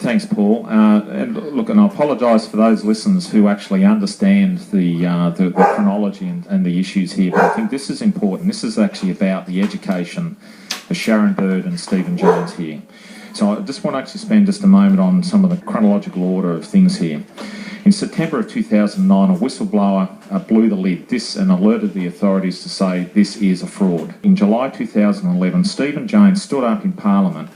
Thanks, Paul. And look, and I apologise for those listeners who actually understand the chronology and the issues here, but I think this is important. This is actually about the education of Sharon Bird and Stephen Jones here. So I just want to actually spend just a moment on some of the chronological order of things here. In September of 2009, a whistleblower blew the lid and alerted the authorities to say this is a fraud. In July 2011, Stephen Jones stood up in Parliament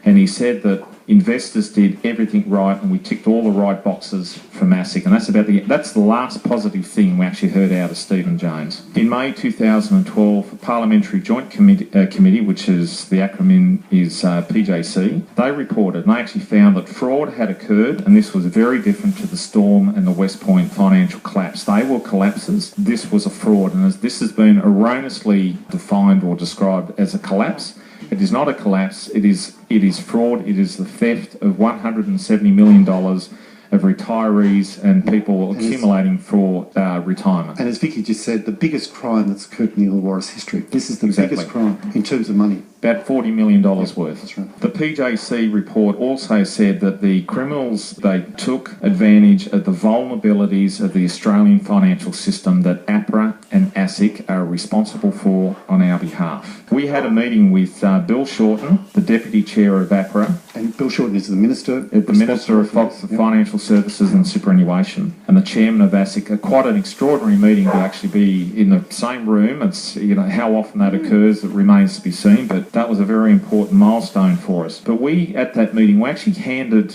and he said that investors did everything right and we ticked all the right boxes from ASIC, and that's the last positive thing we actually heard out of Stephen Jones. In May 2012, a Parliamentary Joint Committee, which is the acronym is PJC, they reported and they actually found that fraud had occurred, and this was very different to the Storm and the West Point financial collapse. They were collapses. This was a fraud, and as this has been erroneously defined or described as a collapse, it is not a collapse, it is fraud, it is the theft of $170 million of retirees and people accumulating for retirement. And as Vicky just said, the biggest crime that's occurred in the Illawarra's history. This is the biggest crime in terms of money. About $40 million worth. That's right. The PJC report also said that the criminals, they took advantage of the vulnerabilities of the Australian financial system that APRA and ASIC are responsible for on our behalf. We had a meeting with Bill Shorten, the Deputy Chair of APRA. And Bill Shorten is the Minister? The Minister of Financial Services and Superannuation, and the Chairman of ASIC. Quite an extraordinary meeting to actually be in the same room. It's, how often that occurs, it remains to be seen, but that was a very important milestone for us. But we, at that meeting, we actually handed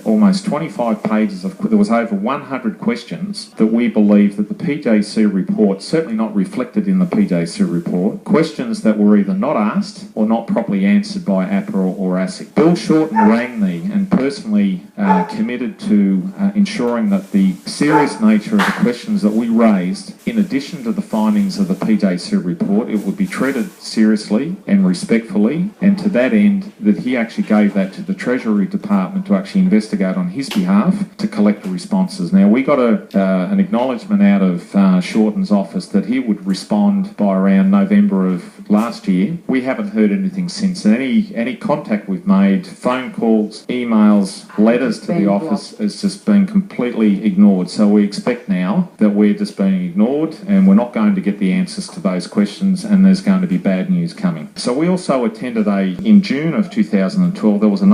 almost 25 pages there was over 100 questions that we believe that the PJC report, certainly not reflected in the PJC report, questions that were either not asked or not properly answered by APRA or ASIC. Bill Shorten rang me and personally committed to ensuring that the serious nature of the questions that we raised, in addition to the findings of the PJC report, it would be treated seriously and respectfully, and to that end that he actually gave that to the Treasury Department to actually investigate on his behalf to collect the responses. Now, we got an acknowledgement out of Shorten's office that he would respond by around November of last year. We haven't heard anything since. Any contact we've made, phone calls, emails, letters to the office has just been completely ignored. So we expect now that we're just being ignored and we're not going to get the answers to those questions, and there's going to be bad news coming. So we also attended in June of 2012, there was an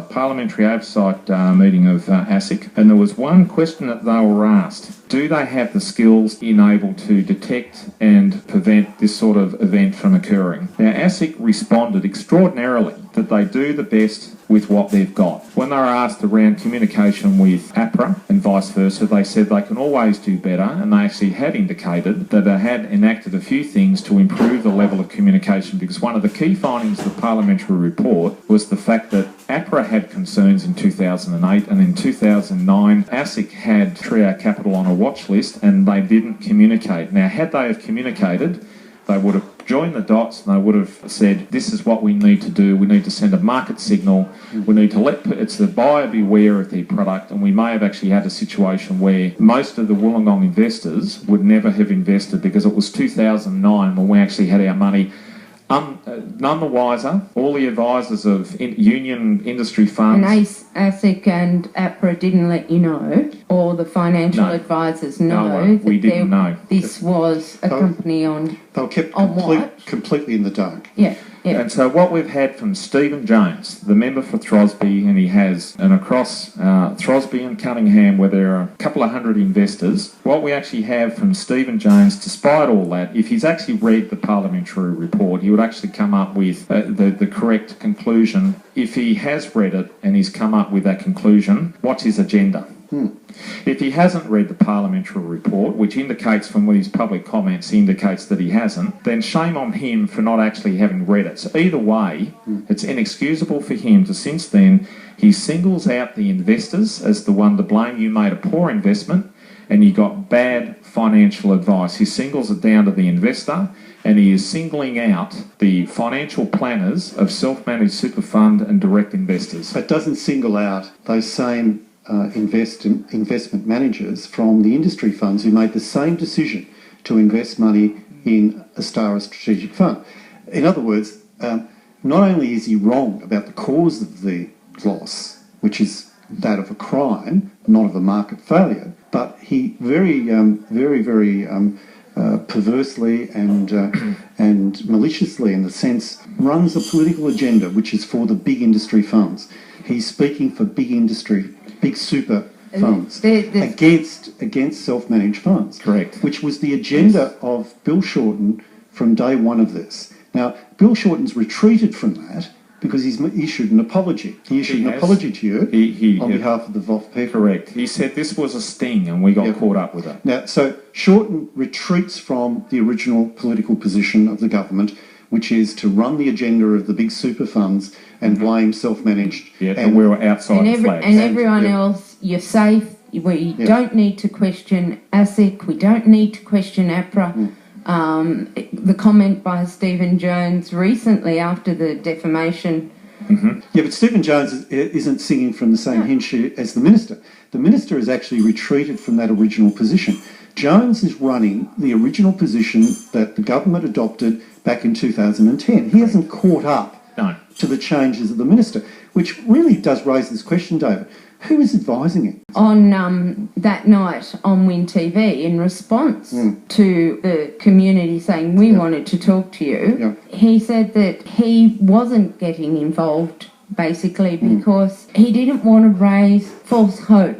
parliamentary oversight meeting of ASIC, and there was one question that they were asked. Do they have the skills able to detect and prevent this sort of event from occurring? Now, ASIC responded extraordinarily that they do the best with what they've got. When they were asked around communication with APRA and vice versa, they said they can always do better, and they actually had indicated that they had enacted a few things to improve the level of communication, because one of the key findings of the parliamentary report was the fact that APRA had concerns in 2008, and in 2009 ASIC had Trio Capital on a watch list and they didn't communicate. Now, had they have communicated, they would have joined the dots and they would have said, this is what we need to do. We need to send a market signal. We need to let the buyer beware of their product, and we may have actually had a situation where most of the Wollongong investors would never have invested because it was 2009 when we actually had our money. None the wiser. All the advisors of union industry funds... And ASIC and APRA didn't let you know, or the financial advisors know that we didn't know. This was a company on... They were kept completely in the dark. Yeah. And so what we've had from Stephen Jones, the member for Throsby, and across Throsby and Cunningham, where there are a couple of hundred investors, what we actually have from Stephen Jones, despite all that, if he's actually read the parliamentary report, he would actually come up with the correct conclusion. If he has read it and he's come up with that conclusion, what's his agenda? If he hasn't read the parliamentary report, which indicates from his public comments, indicates that he hasn't, then shame on him for not actually having read it. So either way, it's inexcusable for him to, since then, he singles out the investors as the one to blame. You made a poor investment and you got bad financial advice. He singles it down to the investor, and he is singling out the financial planners of self-managed super fund and direct investors. But doesn't single out those same investment managers from the industry funds who made the same decision to invest money in a Star Strategic Fund. In other words, not only is he wrong about the cause of the loss, which is that of a crime, not of a market failure. But he very perversely and maliciously, in the sense, runs a political agenda which is for the big industry funds. He's speaking for big industry, big super funds, against self-managed funds. Correct. Which was the agenda of Bill Shorten from day one of this. Now, Bill Shorten's retreated from that because he's issued an apology. He issued an apology to you on behalf of the VOX people. Correct. He said this was a sting and we got caught up with it. Now, so Shorten retreats from the original political position of the government, which is to run the agenda of the big super funds and blame self-managed. Yeah, and we were outside the flags. And everyone else, you're safe. We don't need to question ASIC. We don't need to question APRA. The comment by Stephen Jones recently after the defamation. Yeah, but Stephen Jones isn't singing from the same hymn sheet as the minister. The minister has actually retreated from that original position. Jones is running the original position that the government adopted back in 2010. He hasn't caught up to the changes of the minister, which really does raise this question, David. Who is advising him? On that night on Win TV, in response to the community saying we wanted to talk to you, he said that he wasn't getting involved basically because he didn't want to raise false hope.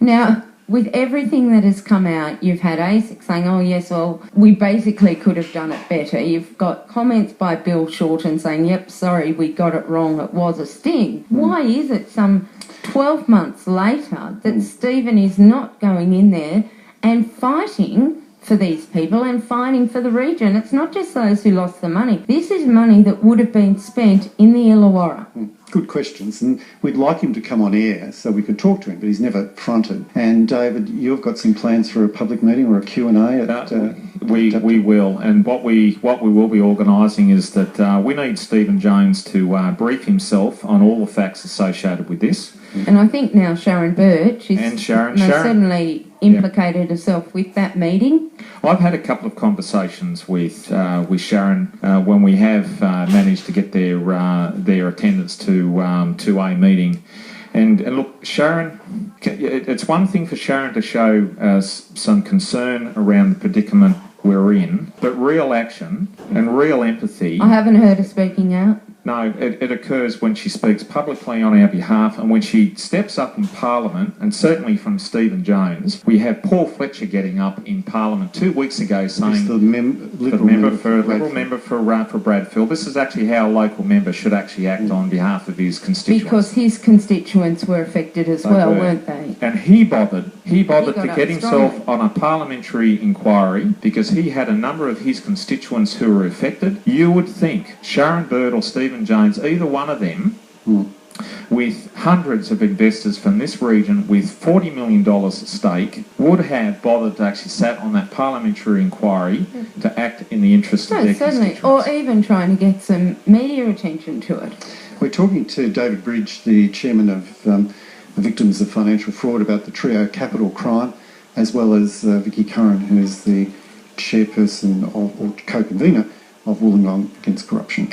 Now, with everything that has come out, you've had ASIC saying, oh yes, well, we basically could have done it better. You've got comments by Bill Shorten saying, yep, sorry, we got it wrong, it was a sting. Why is it some 12 months later that Stephen is not going in there and fighting for these people and fighting for the region? It's not just those who lost the money. This is money that would have been spent in the Illawarra. Good questions, and we'd like him to come on air so we could talk to him, but he's never fronted. And David, you've got some plans for a public meeting or a Q&A? We will, and what we will be organising is that we need Stephen Jones to brief himself on all the facts associated with this. And I think now Sharon Birch is certainly implicated herself with that meeting. I've had a couple of conversations with Sharon when we have managed to get their attendance to a meeting. And look, Sharon, it's one thing for Sharon to show some concern around the predicament we're in, but real action and real empathy... I haven't heard her speaking out. No, it occurs when she speaks publicly on our behalf and when she steps up in Parliament, and certainly from Stephen Jones. We have Paul Fletcher getting up in Parliament 2 weeks ago saying... the Liberal member for Bradfield. This is actually how a local member should actually act on behalf of his constituents. Because his constituents were affected as well, weren't they? And he bothered to get himself on a parliamentary inquiry because he had a number of his constituents who were affected. You would think Sharon Bird or Stephen Jones, either one of them, with hundreds of investors from this region with $40 million at stake, would have bothered to actually sat on that parliamentary inquiry to act in the interest of their constituents. Or even trying to get some media attention to it. We're talking to David Bridge, the chairman of the Victims of Financial Fraud, about the trio capital crime, as well as Vicky Curran, who is the chairperson or co-convener of Wollongong Against Corruption.